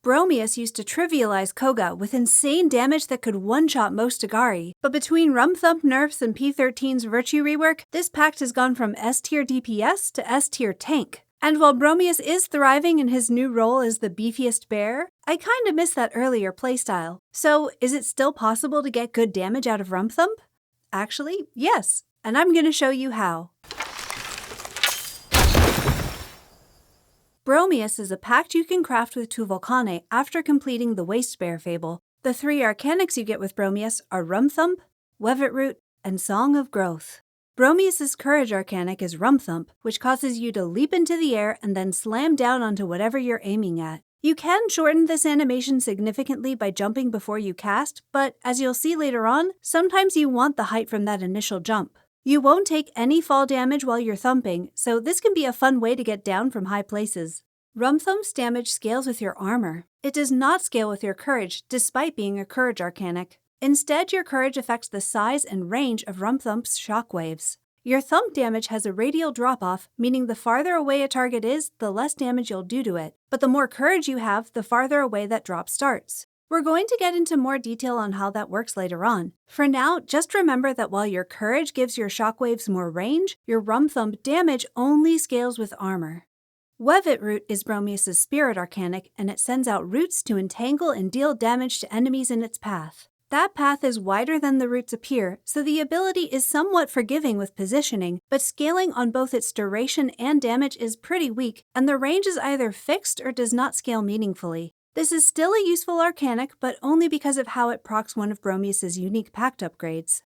Bromius used to trivialize Koga with insane damage that could one-shot most Agari, but between Rumpthump nerfs and P13's Virtue rework, this pact has gone from S-tier DPS to S-tier tank. And while Bromius is thriving in his new role as the beefiest bear, I kinda miss that earlier playstyle. So, is it still possible to get good damage out of Rumpthump? Actually, yes, and I'm gonna show you how. Bromius is a pact you can craft with 2 Volcanae after completing the Waste Bear Fable. The 3 Arcanics you get with Bromius are Rumpthump, Wevetroot, and Song of Growth. Bromius's Courage Arcanic is Rumpthump, which causes you to leap into the air and then slam down onto whatever you're aiming at. You can shorten this animation significantly by jumping before you cast, but as you'll see later on, sometimes you want the height from that initial jump. You won't take any fall damage while you're thumping, so this can be a fun way to get down from high places. Rumpthump's damage scales with your armor. It does not scale with your courage, despite being a Courage Arcanic. Instead, your courage affects the size and range of Rumpthump's shockwaves. Your thump damage has a radial drop-off, meaning the farther away a target is, the less damage you'll do to it. But the more courage you have, the farther away that drop starts. We're going to get into more detail on how that works later on. For now, just remember that while your courage gives your shockwaves more range, your Rumpthump damage only scales with armor. Wevetroot is Bromius' Spirit Arcanic, and it sends out roots to entangle and deal damage to enemies in its path. That path is wider than the roots appear, so the ability is somewhat forgiving with positioning, but scaling on both its duration and damage is pretty weak, and the range is either fixed or does not scale meaningfully. This is still a useful Arcanic, but only because of how it procs one of Bromius' unique Pact Upgrades.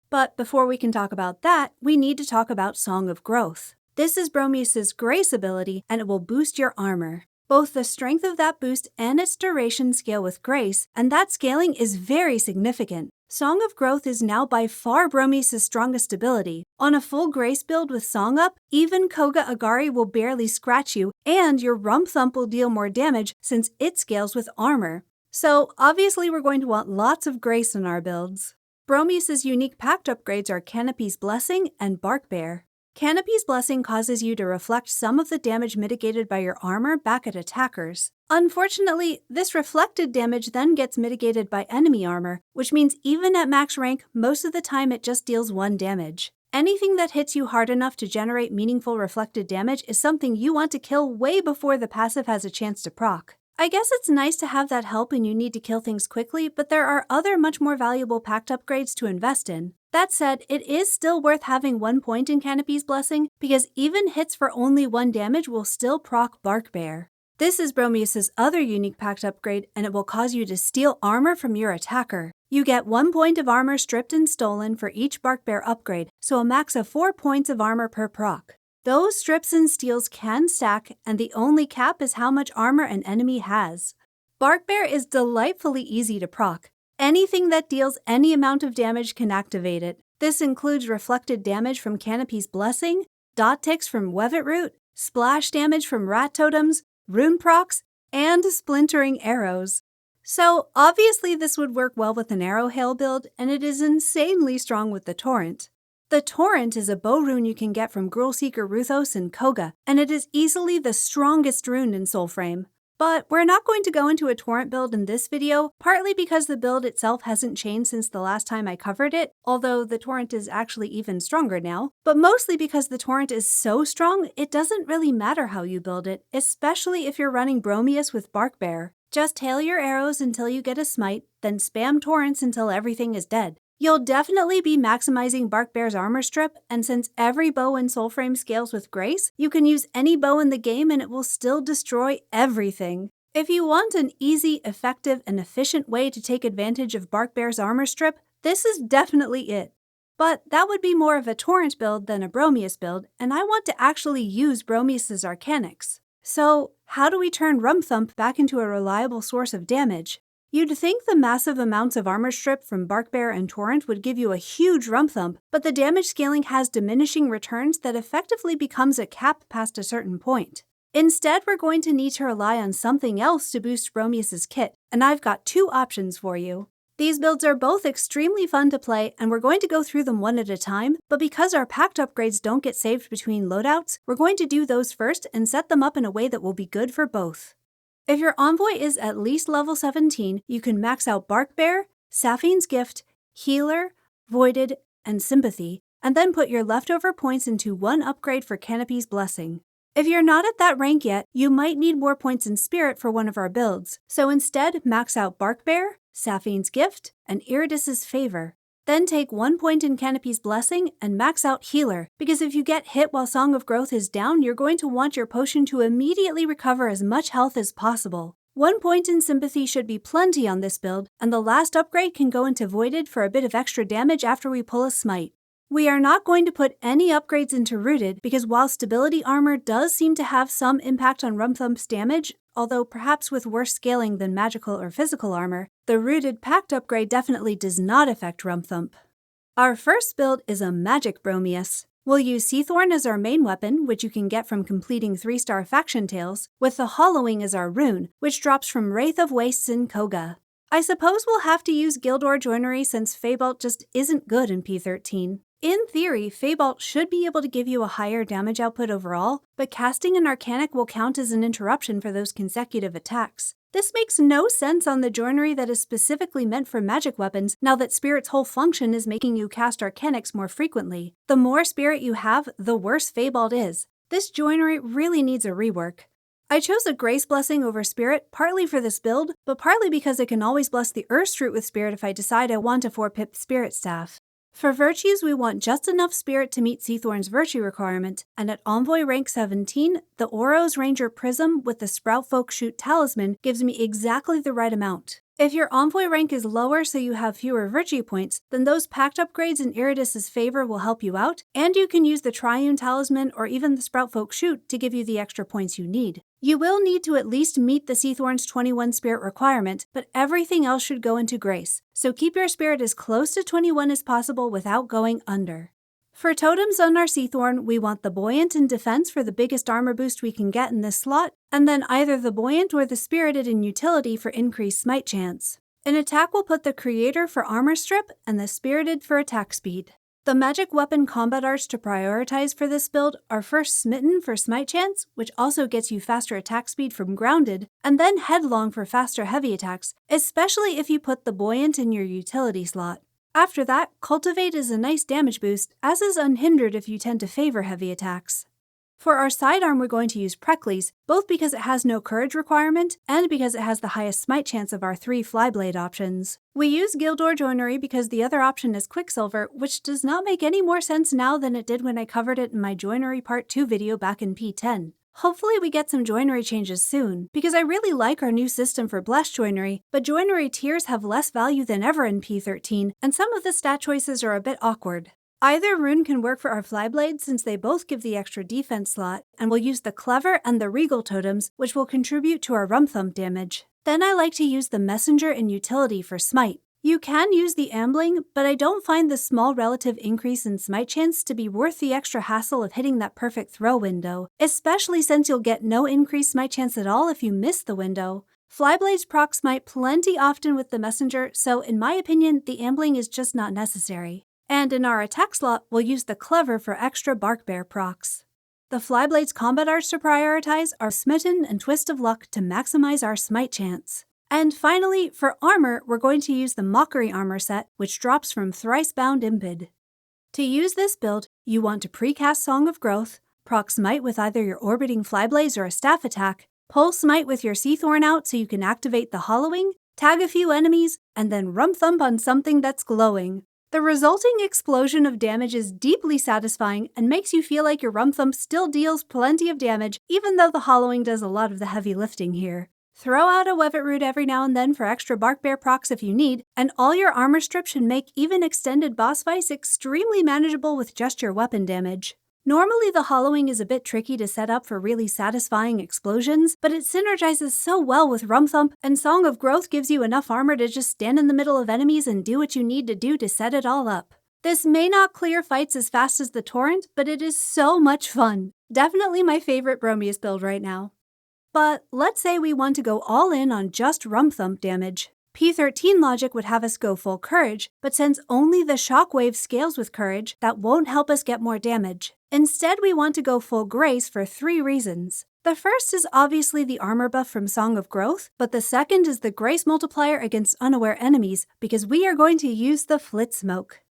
But before we can talk about that, we need to talk about Song of Growth. This is Bromius' Grace ability, and it will boost your armor. Both the strength of that boost and its duration scale with Grace, and that scaling is very significant. Song of Growth is now by far Bromius' strongest ability. On a full Grace build with Song up, even Koga Agari will barely scratch you, and your Rumpthump will deal more damage since it scales with armor. So obviously we're going to want lots of Grace in our builds. Bromius' unique Pact Upgrades are Canopy's Blessing and Barkbare. Canopy's Blessing causes you to reflect some of the damage mitigated by your armor back at attackers. Unfortunately, this reflected damage then gets mitigated by enemy armor, which means even at max rank, most of the time it just deals 1 damage. Anything that hits you hard enough to generate meaningful reflected damage is something you want to kill way before the passive has a chance to proc. I guess it's nice to have that help when you need to kill things quickly, but there are other much more valuable Pact Upgrades to invest in. That said, it is still worth having 1 point in Canopy's Blessing, because even hits for only 1 damage will still proc Barkbare. This is Bromius' other unique Pact Upgrade, and it will cause you to steal armor from your attacker. You get 1 point of armor stripped and stolen for each Barkbare upgrade, so a max of 4 points of armor per proc. Those strips and steals can stack, and the only cap is how much armor an enemy has. Barkbare is delightfully easy to proc. Anything that deals any amount of damage can activate it. This includes reflected damage from Canopy's Blessing, dot ticks from Wevetroot, splash damage from rat totems, rune procs, and splintering arrows. So obviously this would work well with an arrow hail build, and it is insanely strong with the Torrent. The Torrent is a bow rune you can get from Gruelseeker Ruthos and Koga, and it is easily the strongest rune in Soulframe. But we're not going to go into a Torrent build in this video, partly because the build itself hasn't changed since the last time I covered it, although the Torrent is actually even stronger now, but mostly because the Torrent is so strong, it doesn't really matter how you build it, especially if you're running Bromius with Barkbare. Just hail your arrows until you get a smite, then spam Torrents until everything is dead. You'll definitely be maximizing Barkbare's armor strip, and since every bow in Soulframe scales with Grace, you can use any bow in the game and it will still destroy everything. If you want an easy, effective, and efficient way to take advantage of Barkbare's armor strip, this is definitely it. But that would be more of a Torrent build than a Bromius build, and I want to actually use Bromius' Arcanics. So, how do we turn Rumpthump back into a reliable source of damage? You'd think the massive amounts of armor strip from Barkbare and Torrent would give you a huge Rumpthump, but the damage scaling has diminishing returns that effectively becomes a cap past a certain point. Instead, we're going to need to rely on something else to boost Bromius' kit, and I've got 2 options for you. These builds are both extremely fun to play, and we're going to go through them one at a time, but because our Pact Upgrades don't get saved between loadouts, we're going to do those first and set them up in a way that will be good for both. If your Envoy is at least level 17, you can max out Barkbare, Sapphine's Gift, Healer, Voided, and Sympathy, and then put your leftover points into one upgrade for Canopy's Blessing. If you're not at that rank yet, you might need more points in Spirit for one of our builds, so instead max out Barkbare, Sapphine's Gift, and Iridis's Favor. Then take 1 point in Canopy's Blessing and max out Healer, because if you get hit while Song of Growth is down, you're going to want your potion to immediately recover as much health as possible. 1 point in Sympathy should be plenty on this build, and the last upgrade can go into Voided for a bit of extra damage after we pull a Smite. We are not going to put any upgrades into Rooted because while Stability Armor does seem to have some impact on Rumpthump's damage, although perhaps with worse scaling than magical or physical armor, the Rooted Pact upgrade definitely does not affect Rumpthump. Our first build is a Magic Bromius. We'll use Seathorn as our main weapon, which you can get from completing 3-star faction tales, with the Hollowing as our rune, which drops from Wraith of Wastes in Koga. I suppose we'll have to use Gildor Joinery since Feybolt just isn't good in P13. In theory, Feybolt should be able to give you a higher damage output overall, but casting an Arcanic will count as an interruption for those consecutive attacks. This makes no sense on the joinery that is specifically meant for magic weapons now that Spirit's whole function is making you cast Arcanics more frequently. The more Spirit you have, the worse Feybolt is. This joinery really needs a rework. I chose a Grace Blessing over Spirit partly for this build, but partly because I can always bless the Earthroot with Spirit if I decide I want a 4-pip Spirit Staff. For virtues, we want just enough Spirit to meet Seathorn's virtue requirement, and at Envoy rank 17, the Oros Ranger Prism with the Sproutfolk Shoot Talisman gives me exactly the right amount. If your Envoy rank is lower so you have fewer virtue points, then those Pact upgrades in Iridis's Favor will help you out, and you can use the Triune Talisman or even the Sproutfolk Shoot to give you the extra points you need. You will need to at least meet the Seathorn's 21 Spirit requirement, but everything else should go into Grace, so keep your Spirit as close to 21 as possible without going under. For totems on our Seathorn, we want the Buoyant in Defense for the biggest armor boost we can get in this slot, and then either the Buoyant or the Spirited in Utility for increased smite chance. In attack, we'll put the Creator for armor strip and the Spirited for attack speed. The magic weapon combat arts to prioritize for this build are first Smitten for smite chance, which also gets you faster attack speed from grounded, and then Headlong for faster heavy attacks, especially if you put the Buoyant in your utility slot. After that, Cultivate is a nice damage boost, as is Unhindered if you tend to favor heavy attacks. For our sidearm, we're going to use Precklies, both because it has no courage requirement and because it has the highest smite chance of our 3 Flyblade options. We use Gildor Joinery because the other option is Quicksilver, which does not make any more sense now than it did when I covered it in my Joinery Part 2 video back in P10. Hopefully we get some joinery changes soon, because I really like our new system for Blessed Joinery, but joinery tiers have less value than ever in P13, and some of the stat choices are a bit awkward. Either rune can work for our Flyblade since they both give the extra defense slot, and we'll use the Clever and the Regal totems, which will contribute to our Rumpthump damage. Then I like to use the Messenger and Utility for Smite. You can use the Ambling, but I don't find the small relative increase in smite chance to be worth the extra hassle of hitting that perfect throw window, especially since you'll get no increased smite chance at all if you miss the window. Flyblades proc smite plenty often with the Messenger, so in my opinion, the Ambling is just not necessary. And in our attack slot, we'll use the Clever for extra Barkbare procs. The Flyblade's combat arts to prioritize are Smitten and Twist of Luck to maximize our smite chance. And finally, for armor, we're going to use the Mockery armor set, which drops from Thrice-Bound Impid. To use this build, you want to precast Song of Growth, proc Smite with either your Orbiting Flyblades or a staff attack, pull Smite with your Seathorn out so you can activate the Hollowing, tag a few enemies, and then Rumpthump on something that's glowing. The resulting explosion of damage is deeply satisfying and makes you feel like your Rumpthump still deals plenty of damage, even though the Hollowing does a lot of the heavy lifting here. Throw out a Wevetroot every now and then for extra Barkbare procs if you need, and all your armor strip should make even extended boss fights extremely manageable with just your weapon damage. Normally the Hollowing is a bit tricky to set up for really satisfying explosions, but it synergizes so well with Rumpthump, and Song of Growth gives you enough armor to just stand in the middle of enemies and do what you need to do to set it all up. This may not clear fights as fast as the Torrent, but it is so much fun. Definitely my favorite Bromius build right now. But let's say we want to go all in on just Rumpthump damage. P13 logic would have us go full Courage, but since only the Shockwave scales with Courage, that won't help us get more damage. Instead, we want to go full Grace for 3 reasons. The first is obviously the armor buff from Song of Growth, but the second is the grace multiplier against unaware enemies because we are going to use the Flit Smoke.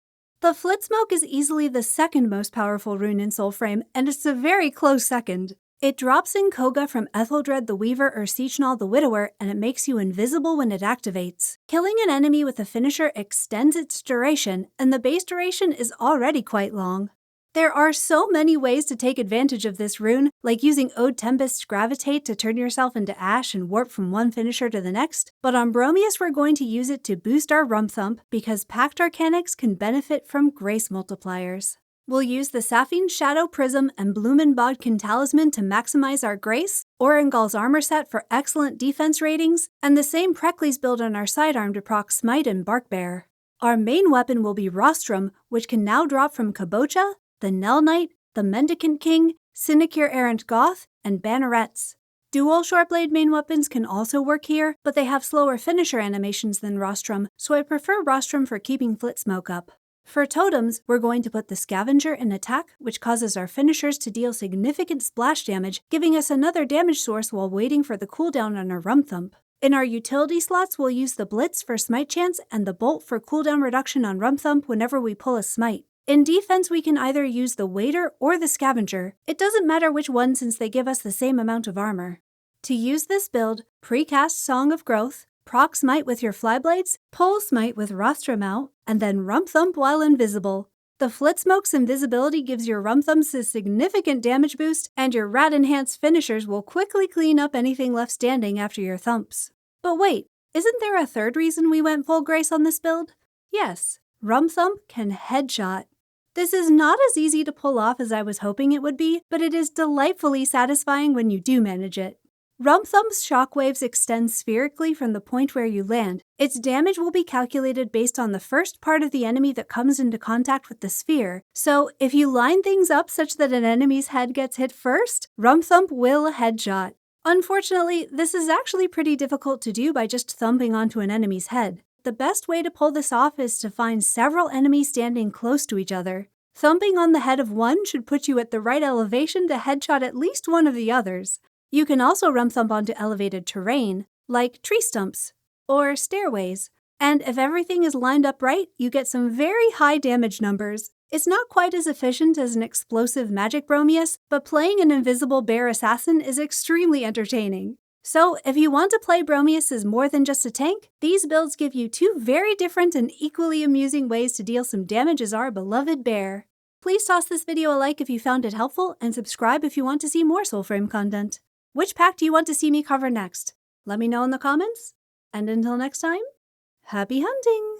The Flit Smoke is easily the second most powerful rune in Soulframe, and it's a very close second. It drops in Koga from Etheldred the Weaver or Seachnal the Widower, and it makes you invisible when it activates. Killing an enemy with a finisher extends its duration, and the base duration is already quite long. There are so many ways to take advantage of this rune, like using Ode Tempest's Gravitate to turn yourself into ash and warp from one finisher to the next, but on Bromius we're going to use it to boost our Rumpthump because Pact Arcanics can benefit from grace multipliers. We'll use the Sapphine Shadow Prism and Bloomin' Bodkin Talisman to maximize our grace, Orengal's armor set for excellent defense ratings, and the same Precklies build on our sidearm to proc Smite and Barkbare. Our main weapon will be Rostrum, which can now drop from Kabocha, the Nell Knight, the Mendicant King, Sinecure Errant Goth, and Bannerets. Dual Shortblade main weapons can also work here, but they have slower finisher animations than Rostrum, so I prefer Rostrum for keeping Flit Smoke up. For totems, we're going to put the Scavenger in attack, which causes our finishers to deal significant splash damage, giving us another damage source while waiting for the cooldown on our Rumpthump. In our utility slots, we'll use the Blitz for Smite chance and the Bolt for cooldown reduction on Rumpthump whenever we pull a Smite. In defense, we can either use the Waiter or the Scavenger. It doesn't matter which one since they give us the same amount of armor. To use this build, precast Song of Growth, proc Smite with your Flyblades, pull Smite with Rostrum out, and then Rumpthump while invisible. The Flit Smoke's invisibility gives your Rumpthumps a significant damage boost, and your rat-enhanced finishers will quickly clean up anything left standing after your thumps. But wait, isn't there a third reason we went full grace on this build? Yes, Rumpthump can headshot. This is not as easy to pull off as I was hoping it would be, but it is delightfully satisfying when you do manage it. Rumpthump's shockwaves extend spherically from the point where you land. Its damage will be calculated based on the first part of the enemy that comes into contact with the sphere, so if you line things up such that an enemy's head gets hit first, Rumpthump will headshot. Unfortunately, this is actually pretty difficult to do by just thumping onto an enemy's head. The best way to pull this off is to find several enemies standing close to each other. Thumping on the head of one should put you at the right elevation to headshot at least one of the others. You can also Rumpthump onto elevated terrain, like tree stumps or stairways, and if everything is lined up right, you get some very high damage numbers. It's not quite as efficient as an explosive magic Bromius, but playing an invisible bear assassin is extremely entertaining. So, if you want to play Bromius as more than just a tank, these builds give you two very different and equally amusing ways to deal some damage as our beloved bear. Please toss this video a like if you found it helpful, and subscribe if you want to see more Soulframe content. Which pack do you want to see me cover next? Let me know in the comments. And until next time, happy hunting!